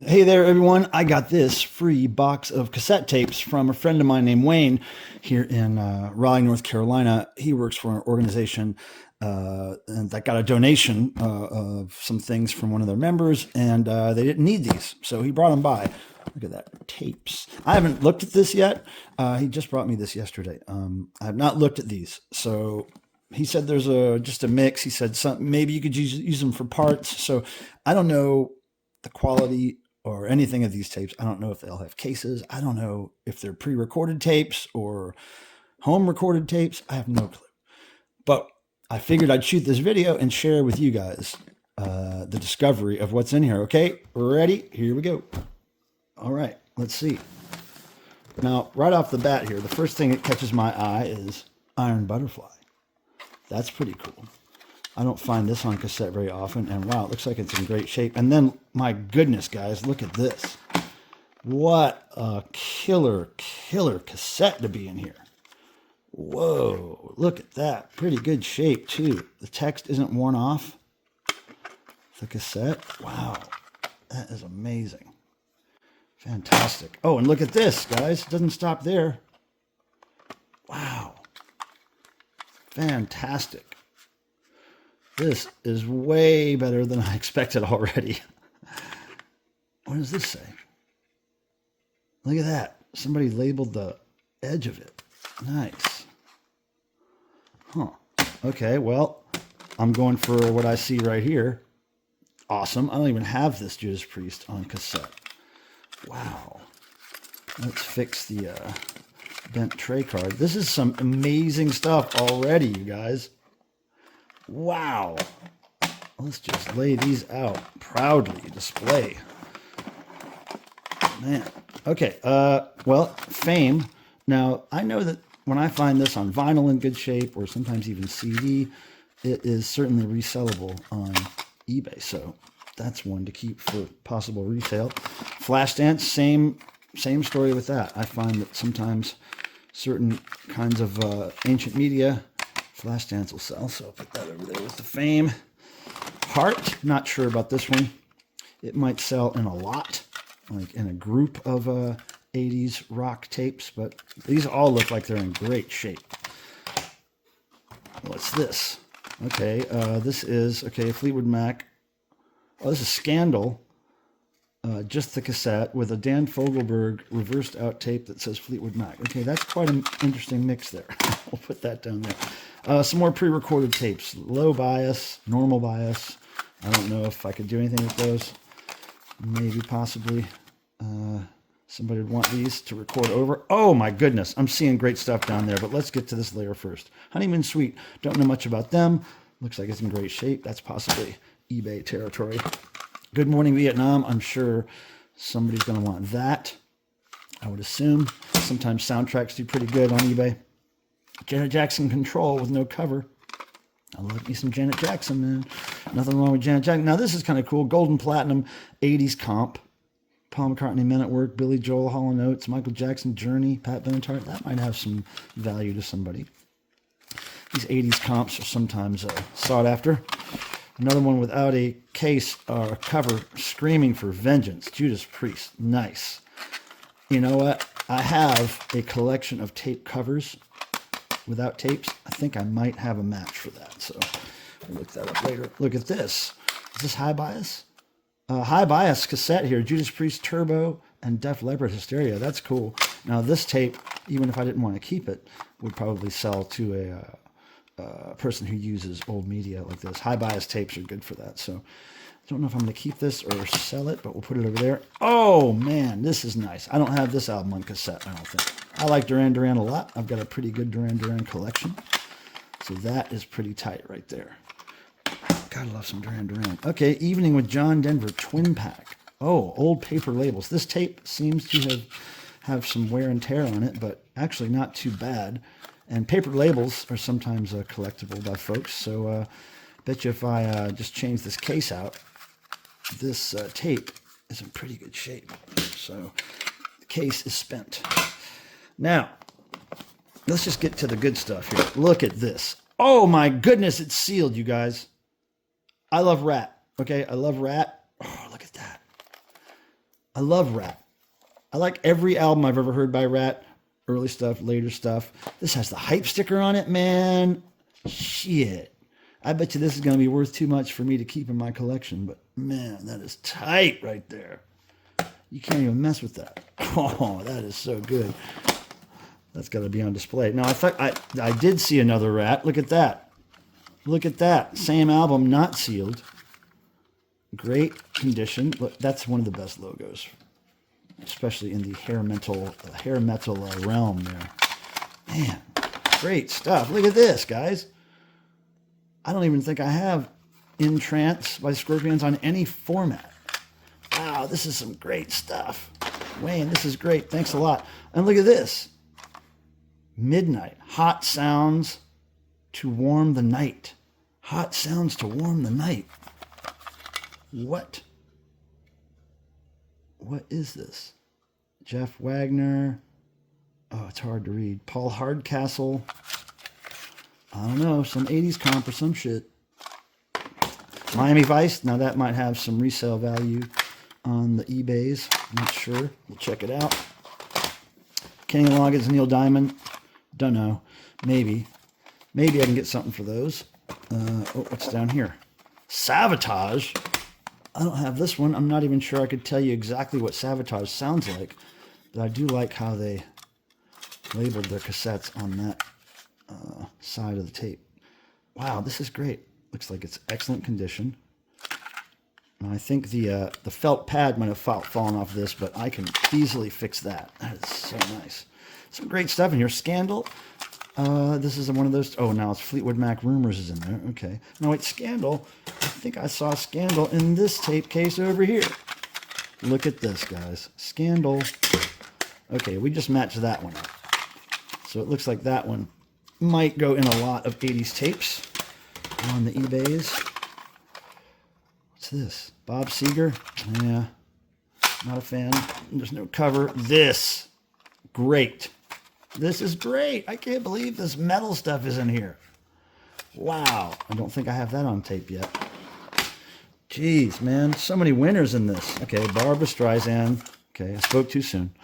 Hey there, everyone. I got this free box of cassette tapes from a friend of mine named Wayne here in Raleigh, North Carolina. He works for an organization and that got a donation of some things from one of their members, and they didn't need these. So he brought them by. Look at that, tapes. I haven't looked at this yet. He just brought me this yesterday. I have not looked at these. So he said there's just a mix. He said maybe you could use them for parts. So I don't know the quality or anything of these tapes. I don't know if they'll have cases. I don't know if they're pre-recorded tapes or home recorded tapes. I have no clue. But I figured I'd shoot this video and share with you guys the discovery of what's in here. Okay, ready? Here we go. All right, let's see. Now, right off the bat here, the first thing that catches my eye is Iron Butterfly. That's pretty cool. I don't find this on cassette very often, and wow, it looks like it's in great shape. And then, my goodness, guys, look at this. What a killer cassette to be in here. Whoa, look at that. Pretty good shape, too. The text isn't worn off. The cassette, wow, that is amazing. Fantastic. Oh, and look at this, guys. It doesn't stop there. Wow. Fantastic. This is way better than I expected already. What does this say? Look at that. Somebody labeled the edge of it. Nice. Huh. Okay, well, I'm going for what I see right here. Awesome. I don't even have this Judas Priest on cassette. Wow. Let's fix the bent tray card. This is some amazing stuff already, you guys. Wow. Let's just lay these out. Proudly display. Man. Okay. Well, Fame. Now, I know that when I find this on vinyl in good shape, or sometimes even CD, it is certainly resellable on eBay. So that's one to keep for possible resale. Flashdance, same story with that. I find that sometimes certain kinds of ancient media, Flashdance will sell. So I'll put that over there with the Fame. Heart, not sure about this one. It might sell in a lot, like in a group of 80s rock tapes, but these all look like they're in great shape. What's this? Okay, this is, Fleetwood Mac. Oh, this is Scandal. Just the cassette with a Dan Fogelberg reversed out tape that says Fleetwood Mac. Okay, that's quite an interesting mix there. We'll put that down there. Some more pre-recorded tapes. Low bias, normal bias. I don't know if I could do anything with those. Maybe, possibly. Somebody would want these to record over. Oh my goodness, I'm seeing great stuff down there, but let's get to this layer first. Honeymoon Suite, don't know much about them. Looks like it's in great shape. That's possibly eBay territory. Good Morning Vietnam, I'm sure somebody's going to want that. I would assume. Sometimes soundtracks do pretty good on eBay. Janet Jackson Control with no cover. I love me some Janet Jackson, man. Nothing wrong with Janet Jackson. Now this is kind of cool. Golden Platinum 80s comp. Paul McCartney, Men at Work, Billy Joel, Hall & Oates, Michael Jackson, Journey, Pat Benatar. That might have some value to somebody. These 80s comps are sometimes sought after. Another one without a case or cover, Screaming for Vengeance, Judas Priest. Nice. You know what? I have a collection of tape covers without tapes. I think I might have a match for that, so we'll look that up later. Look at this. Is this High Bias? High Bias cassette here, Judas Priest Turbo and Def Leppard Hysteria. That's cool. Now this tape, even if I didn't want to keep it, would probably sell to a person who uses old media like this. High Bias tapes are good for that. So I don't know if I'm going to keep this or sell it, but we'll put it over there. Oh man, this is nice. I don't have this album on cassette, I don't think. I like Duran Duran a lot. I've got a pretty good Duran Duran collection. So that is pretty tight right there. Gotta love some Duran Duran. Okay, Evening with John Denver twin pack. Oh, old paper labels. This tape seems to have some wear and tear on it, but actually not too bad. And paper labels are sometimes collectible by folks. So bet you if I just change this case out, this tape is in pretty good shape. So the case is spent. Now, let's just get to the good stuff here. Look at this. Oh my goodness, it's sealed, you guys. I love Rat. Okay, I love Rat. Oh, look at that. I love Rat. I like every album I've ever heard by Rat. Early stuff, later stuff. This has the hype sticker on it, man. Shit. I bet you this is going to be worth too much for me to keep in my collection, but man, that is tight right there. You can't even mess with that. Oh, that is so good. That's got to be on display. Now, I thought I did see another Rat. Look at that. Look at that. Same album, not sealed. Great condition. Look, that's one of the best logos, especially in the hair metal realm there. Man, great stuff. Look at this, guys. I don't even think I have In Trance by Scorpions on any format. Wow, this is some great stuff. Wayne, this is great. Thanks a lot. And look at this. Midnight. Hot sounds to warm the night. Hot sounds to warm the night. What? What is this? Jeff Wagner. Oh, it's hard to read. Paul Hardcastle. I don't know, some 80s comp or some shit. Miami Vice. Now that might have some resale value on the eBays. I'm not sure. We'll check it out. Kenny Loggins, Neil Diamond. Don't know. Maybe. Maybe I can get something for those. Oh, what's down here? Savatage. I don't have this one. I'm not even sure I could tell you exactly what Savatage sounds like. But I do like how they labeled their cassettes on that side of the tape. Wow, this is great. Looks like it's excellent condition. And I think the felt pad might have fallen off this, but I can easily fix that. That is so nice. Some great stuff in here. Scandal. This is one of those. Oh, now it's Fleetwood Mac Rumors is in there. Okay. No, wait, Scandal. I think I saw Scandal in this tape case over here. Look at this, guys. Scandal. Okay, we just matched that one up. So it looks like that one might go in a lot of 80s tapes on the eBays. What's this? Bob Seger? Yeah, not a fan. There's no cover. This, great. This is great. I can't believe this metal stuff is in here. Wow. I don't think I have that on tape yet. Jeez, man. So many winners in this. Okay, Barbra Streisand. Okay, I spoke too soon.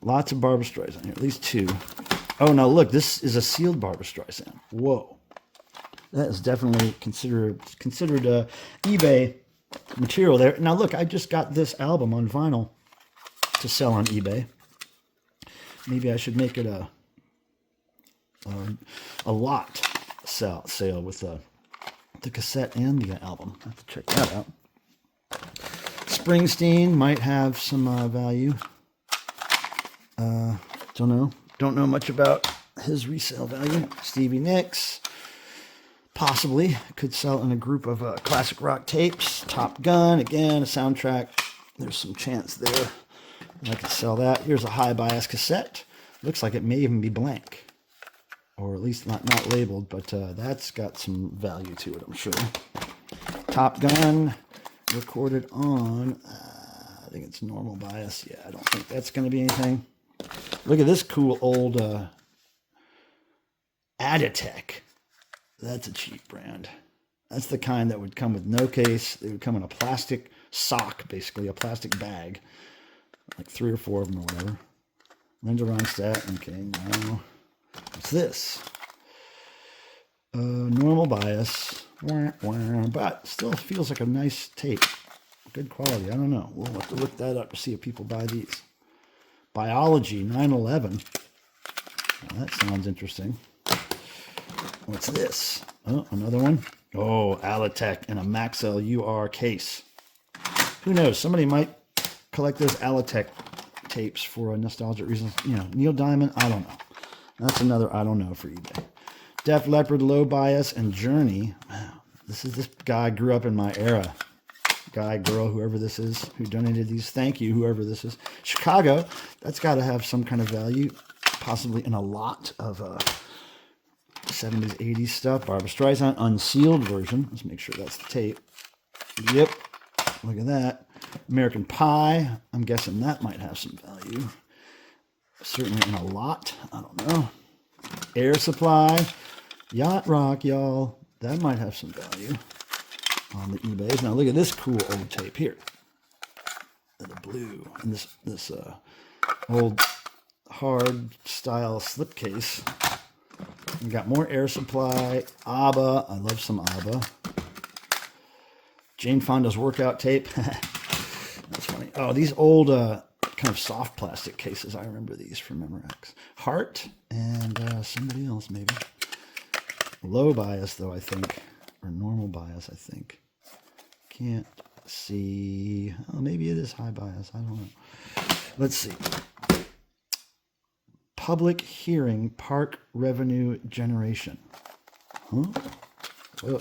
Lots of Barbra Streisand here. At least two. Oh, now look, this is a sealed Barbra Streisand. Whoa. That is definitely considered eBay material there. Now look, I just got this album on vinyl to sell on eBay. Maybe I should make it a lot sale with the cassette and the album. I have to check that out. Springsteen might have some value. Don't know much about his resale value. Stevie Nicks, possibly could sell in a group of classic rock tapes. Top Gun, again, a soundtrack. There's some chance there. I could sell that. Here's a high bias cassette. Looks like it may even be blank, or at least not labeled, but that's got some value to it, I'm sure. Top Gun, recorded on, I think it's normal bias. Yeah, I don't think that's going to be anything. Look at this cool old Aditech. That's a cheap brand. That's the kind that would come with no case. They would come in a plastic sock, basically, a plastic bag. Like 3 or 4 of them or whatever. Linda Ronstadt. Okay, now. What's this? Normal bias. But still feels like a nice tape. Good quality. I don't know. We'll have to look that up to see if people buy these. Biology 9/11. Well, that sounds interesting. What's this? Oh, another one. Oh, Alitech in a Maxell UR case. Who knows? Somebody might collect those Alitech tapes for a nostalgic reason. You know, Neil Diamond, I don't know. That's another I don't know for eBay. Def Leppard, Low Bias, and Journey. Wow, this guy grew up in my era. Guy, girl, whoever this is, who donated these. Thank you, whoever this is. Chicago, that's got to have some kind of value, possibly in a lot of 70s, 80s stuff. Barbra Streisand, unsealed version. Let's make sure that's the tape. Yep, look at that. American Pie, I'm guessing that might have some value. Certainly in a lot, I don't know. Air Supply, Yacht Rock, y'all. That might have some value on the eBays. Now look at this cool old tape here. the blue. And this old hard style slipcase. We got more Air Supply, ABBA. I love some ABBA. Jane Fonda's workout tape. That's funny. Oh, these old kind of soft plastic cases. I remember these from Memorex. Heart and somebody else maybe. Low bias though, I think, or normal bias, I think. Can't see. Oh, maybe it is high bias. I don't know. Let's see. Public hearing park revenue generation. Huh? Whoa.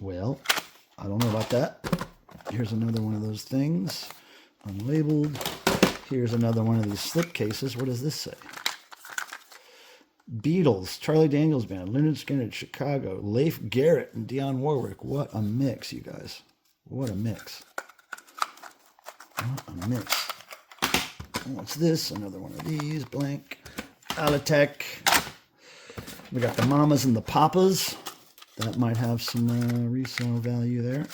Well, I don't know about that. Here's another one of those things. Unlabeled. Here's another one of these slip cases. What does this say? Beatles, Charlie Daniels Band, Lynyrd Skynyrd, Chicago, Leif Garrett, and Dionne Warwick. What a mix, you guys. What a mix. What a mix. What's this? Another one of these. Blank. Alatech. We got the Mamas and the Papas. That might have some resale value there.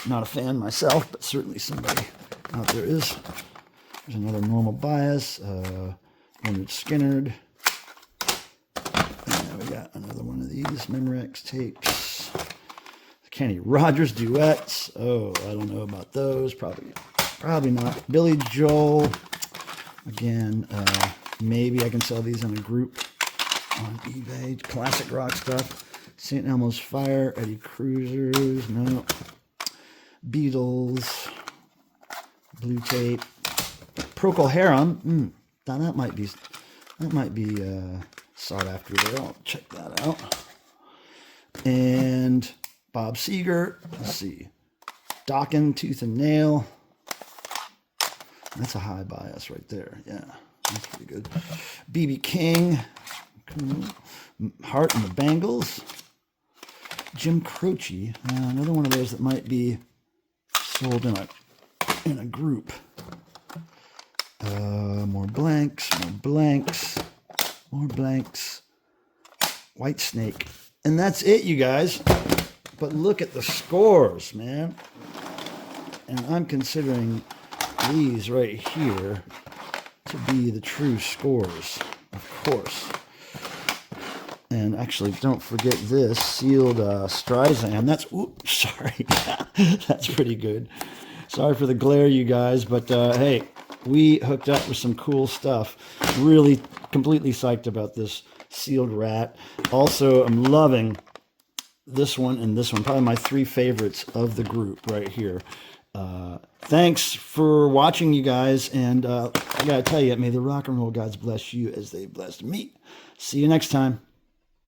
Not a fan myself, but certainly somebody out there is. There's another normal bias. Lynyrd Skynyrd. And we got another one of these Memorex tapes. Kenny Rogers duets. Oh, I don't know about those. Probably not. Billy Joel. Again, maybe I can sell these in a group on eBay. Classic rock stuff. St. Elmo's Fire, Eddie Cruisers, no. Beatles, blue tape. Procol Harum, that might be sought after there. I'll check that out. And Bob Seger, let's see. Dokken, Tooth and Nail. That's a high bias right there. Yeah, that's pretty good. B.B. King, Heart and the Bangles. Jim Croce, another one of those that might be sold in a group. More blanks, more blanks, more blanks. White Snake. And that's it, you guys. But look at the scores, man. And I'm considering these right here to be the true scores, of course. And actually, don't forget this sealed Streisand. That's, oops, sorry. That's pretty good. Sorry for the glare, you guys. But hey, we hooked up with some cool stuff. Really completely psyched about this sealed rat. Also, I'm loving this one and this one. Probably my three favorites of the group right here. Thanks for watching, you guys. And I got to tell you, may the rock and roll gods bless you as they blessed me. See you next time.